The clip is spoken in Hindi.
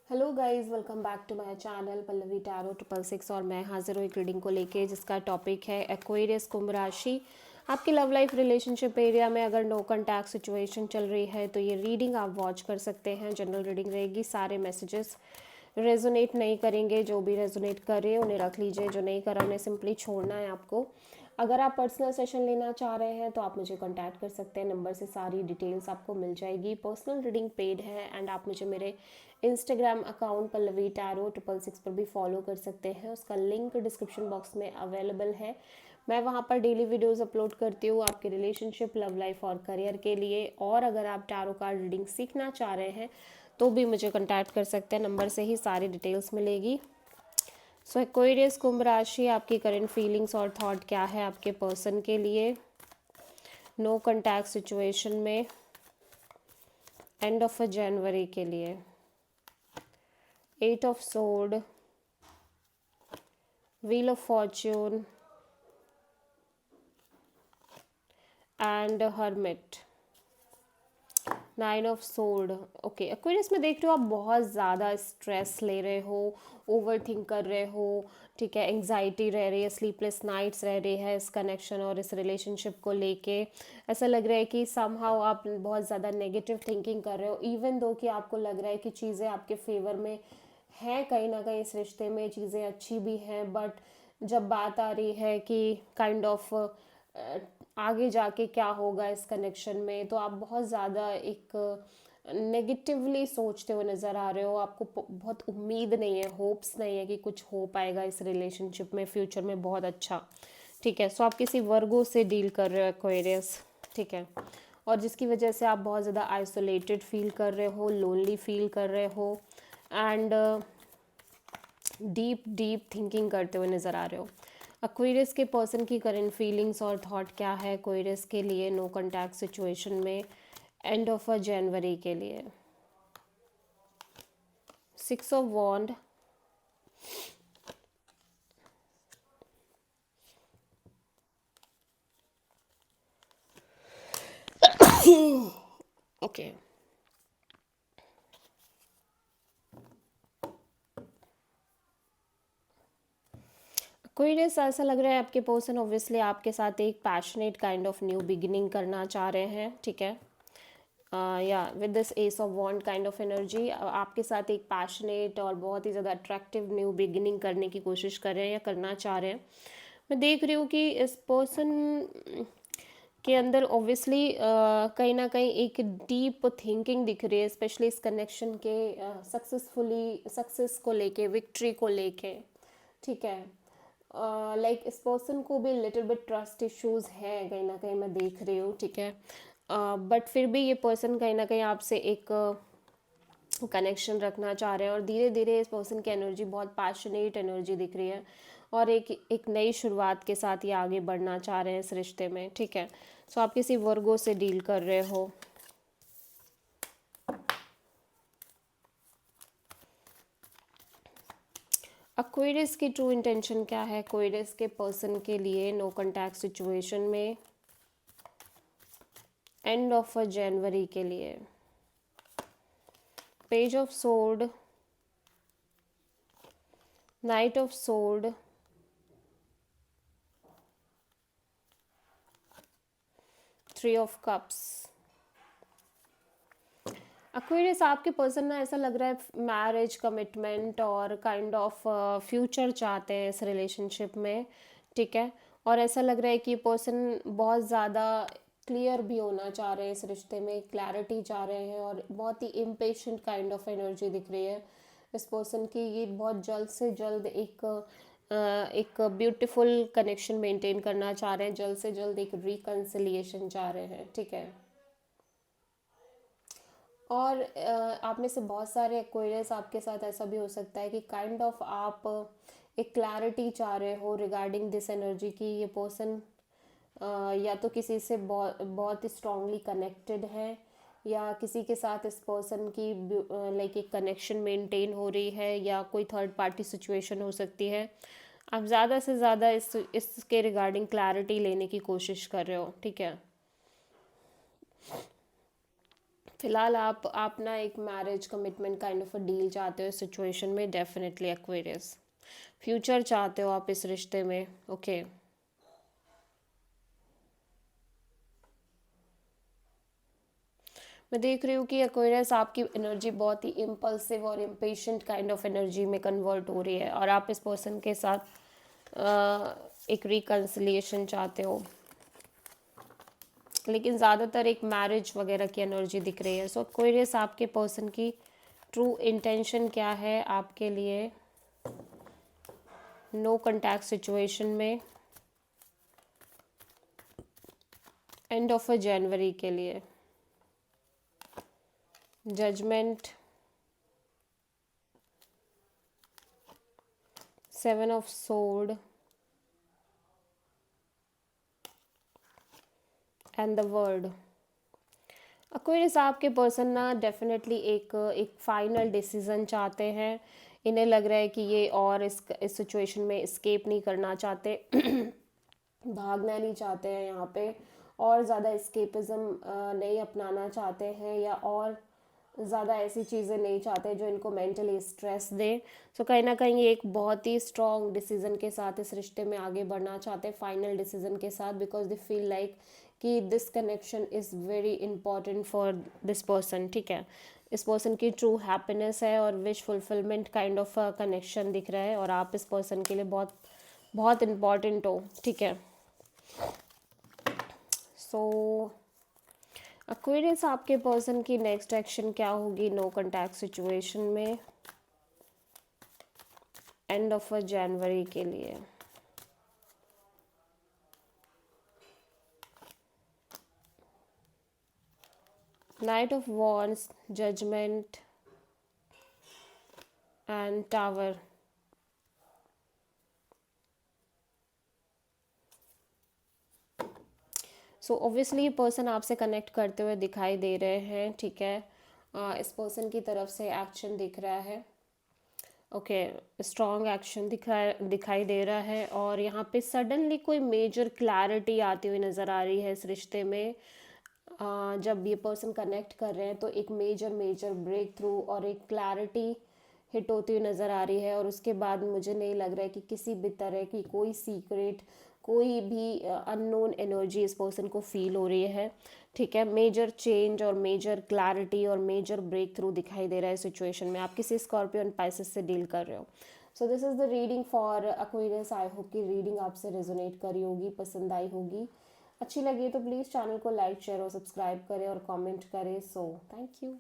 Hello guys, welcome back to my channel Pallavi tarot 666। और मैं हाजिर हूँ एक रीडिंग को लेके जिसका टॉपिक है एक्वेरियस कुंभ राशि। आपकी लव लाइफ रिलेशनशिप एरिया में अगर नो कॉन्टैक्ट सिचुएशन चल रही है तो ये रीडिंग आप वॉच कर सकते हैं। जनरल रीडिंग रहेगी, सारे मैसेजेस रेजोनेट नहीं करेंगे। जो भी रेजोनेट करे उन्हें रख लीजिए, जो नहीं करा उन्हें सिंपली छोड़ना है आपको। अगर आप पर्सनल सेशन लेना चाह रहे हैं तो आप मुझे कांटेक्ट कर सकते हैं, नंबर से सारी डिटेल्स आपको मिल जाएगी। पर्सनल रीडिंग पेड है एंड आप मुझे मेरे इंस्टाग्राम अकाउंट पल्लवी टैरो 666 पर भी फॉलो कर सकते हैं। उसका लिंक डिस्क्रिप्शन बॉक्स में अवेलेबल है। मैं वहाँ पर डेली वीडियोस अपलोड करती हूँ आपके रिलेशनशिप, लव लाइफ और करियर के लिए। और अगर आप टैरो कार्ड रीडिंग सीखना चाह रहे हैं तो भी मुझे कांटेक्ट कर सकते हैं, नंबर से ही सारी डिटेल्स मिलेगी। सो एक्वेरियस कुंभ राशि, आपकी करंट फीलिंग्स और थॉट क्या है आपके पर्सन के लिए नो कॉन्टैक्ट सिचुएशन में एंड ऑफ जनवरी के लिए। 8 of sword, wheel of Fortune and hermit, 9 of sword. Okay, Aquarius में देख रहे हो आप बहुत ज़्यादा स्ट्रेस ले रहे हो, ओवर थिंक कर रहे हो, ठीक है। एंग्जाइटी रह रही है, स्लीपलेस नाइट्स रह रही है इस कनेक्शन और इस रिलेशनशिप को लेके। ऐसा लग रहा है कि समहाउ आप बहुत ज़्यादा नेगेटिव थिंकिंग कर रहे हो, इवन दो कि आपको लग रहा है कि चीज़ें आपके फेवर में हैं, कहीं ना कहीं इस रिश्ते में चीज़ें अच्छी भी हैं। बट जब बात आ रही है कि काइंड ऑफ आगे जाके क्या होगा इस कनेक्शन में, तो आप बहुत ज़्यादा एक नेगेटिवली सोचते हुए नज़र आ रहे हो। आपको बहुत उम्मीद नहीं है, होप्स नहीं है कि कुछ हो पाएगा इस रिलेशनशिप में फ्यूचर में बहुत अच्छा, ठीक है। सो आप किसी वर्गो से डील कर रहे हो एक्वेरियस, ठीक है। और जिसकी वजह से आप बहुत ज़्यादा आइसोलेटेड फील कर रहे हो, लोनली फील कर रहे हो एंड डीप डीप थिंकिंग करते हुए नज़र आ रहे हो। एक्वेरियस के पर्सन की करंट फीलिंग्स और थॉट क्या है एक्वेरियस के लिए नो कॉन्टैक्ट सिचुएशन में एंड ऑफ अ जनवरी के लिए। 6 ऑफ वॉन्ड, ओके। एक्वेरियस, ऐसा लग रहा है आपके पर्सन ऑब्वियसली आपके साथ एक passionate kind of new beginning करना चाह रहे हैं, ठीक है। या with this ace of wand kind of energy आपके साथ एक पैशनेट और बहुत ही ज़्यादा अट्रैक्टिव न्यू बिगिनिंग करने की कोशिश कर रहे हैं या करना चाह रहे हैं। मैं देख रही हूँ कि इस पर्सन के अंदर ऑब्वियसली कहीं ना कहीं एक डीप थिंकिंग दिख रही है, स्पेशली इस कनेक्शन के सक्सेस को लेके, विक्ट्री को लेके, ठीक है। लाइक इस पर्सन को भी लिटिल बिट ट्रस्ट इश्यूज हैं कहीं ना कहीं, मैं देख रही हूँ, ठीक है। बट फिर भी ये पर्सन कहीं ना कहीं आपसे एक कनेक्शन रखना चाह रहे हैं और धीरे धीरे इस पर्सन की एनर्जी बहुत पैशनेट एनर्जी दिख रही है और एक नई शुरुआत के साथ ये आगे बढ़ना चाह रहे हैं इस रिश्ते में, ठीक है। सो आप किसी वर्गो से डील कर रहे हो। एक्वेरियस की ट्रू इंटेंशन क्या है एक्वेरियस के पर्सन के लिए नो कॉन्टैक्ट सिचुएशन में एंड ऑफ अ जनवरी के लिए। Page of sword, night of sword, three of cups. Aquarius, आपके पर्सन ना ऐसा लग रहा है मैरिज, कमिटमेंट और काइंड ऑफ फ्यूचर चाहते हैं इस रिलेशनशिप में, ठीक है। और ऐसा लग रहा है कि ये पर्सन बहुत ज़्यादा क्लियर भी होना चाह रहे हैं इस रिश्ते में, क्लैरिटी चाह रहे हैं और बहुत ही इम्पेशेंट काइंड ऑफ एनर्जी दिख रही है इस पर्सन की। ये बहुत जल्द से जल्द एक ब्यूटीफुल कनेक्शन मेंटेन करना चाह रहे हैं, जल्द से जल्द एक रिकन्सिलिएशन चाह रहे हैं, ठीक है। और आप में से बहुत सारे एक्वेरियस, आपके साथ ऐसा भी हो सकता है कि काइंड ऑफ आप एक क्लैरिटी चाह रहे हो रिगार्डिंग दिस एनर्जी की ये पर्सन या तो किसी से बहुत स्ट्रांगली कनेक्टेड है या किसी के साथ इस पर्सन की लाइक एक कनेक्शन मेंटेन हो रही है या कोई थर्ड पार्टी सिचुएशन हो सकती है। आप ज़्यादा से ज़्यादा इसके रिगार्डिंग क्लैरिटी लेने की कोशिश कर रहे हो, ठीक है। फिलहाल आप ना एक marriage commitment kind of a deal चाहते हो इस सिचुएशन में, डेफिनेटली एक्वेरियस। फ्यूचर चाहते हो आप इस रिश्ते में, ओके। मैं देख रही हूँ कि एक्वेरियस आपकी एनर्जी बहुत ही इम्पल्सिव और इम्पेशेंट काइंड ऑफ एनर्जी में कन्वर्ट हो रही है, और आप इस पर्सन के साथ एक रिकन्सिलिएशन चाहते हो, लेकिन ज़्यादातर एक मैरिज वगैरह की एनर्जी दिख रही है। सो एक्वेरियस आपके पर्सन की ट्रू इंटेंशन क्या है आपके लिए नो कॉन्टैक्ट सिचुएशन में एंड ऑफ अ जनवरी के लिए? Judgement, 7 of sword and the world. Aquarius आपके पर्सन ना डेफिनेटली एक एक फाइनल डिसीजन चाहते हैं। इन्हें लग रहा है कि ये और इस सिचुएशन में एस्केप नहीं करना चाहते, भागना नहीं चाहते हैं यहाँ पे, और ज़्यादा एस्केपिज्म नहीं अपनाना चाहते हैं, या और ज़्यादा ऐसी चीज़ें नहीं चाहते जो इनको मेंटली स्ट्रेस दे। सो कहीं ना कहीं ये एक बहुत ही स्ट्रॉन्ग डिसीजन के साथ इस रिश्ते में आगे बढ़ना चाहते हैं, फाइनल डिसीजन के साथ, बिकॉज दे फील लाइक कि this connection is very important for this person, ठीक है। इस पर्सन की ट्रू हैप्पीनेस है और wish fulfilment kind of connection दिख रहा है, और आप इस पर्सन के लिए बहुत बहुत इम्पॉर्टेंट हो, ठीक है। सो एक्वेरियस आपके पर्सन की नेक्स्ट एक्शन क्या होगी नो कॉन्टैक्ट सिचुएशन में एंड ऑफ अ जनवरी के लिए? Knight of wands, judgement and tower. So obviously person आपसे कनेक्ट करते हुए दिखाई दे रहे हैं, ठीक है। इस पर्सन की तरफ से एक्शन दिख रहा है, ओके, स्ट्रॉन्ग एक्शन दिखाई दे रहा है, और यहाँ पे सडनली कोई मेजर क्लैरिटी आती हुई नज़र आ रही है इस रिश्ते में। जब ये पर्सन कनेक्ट कर रहे हैं तो एक मेजर मेजर ब्रेक थ्रू और एक क्लैरिटी हिट होती हुई नज़र आ रही है, और उसके बाद मुझे नहीं लग रहा है कि किसी भी तरह की कोई सीक्रेट, कोई भी अननोन एनर्जी इस पर्सन को फील हो रही है, ठीक है। मेजर चेंज और मेजर क्लैरिटी और मेजर ब्रेक थ्रू दिखाई दे रहा है सिचुएशन में। आप किसी स्कॉर्पियो एंड पाइसेस से डील कर रहे हो। So this is the reading for Aquarius. I hope कि रीडिंग आपसे रेजोनेट करी होगी, पसंद आई होगी। अच्छी लगी तो प्लीज़ चैनल को लाइक शेयर और सब्सक्राइब करें और कमेंट करें। So thank you.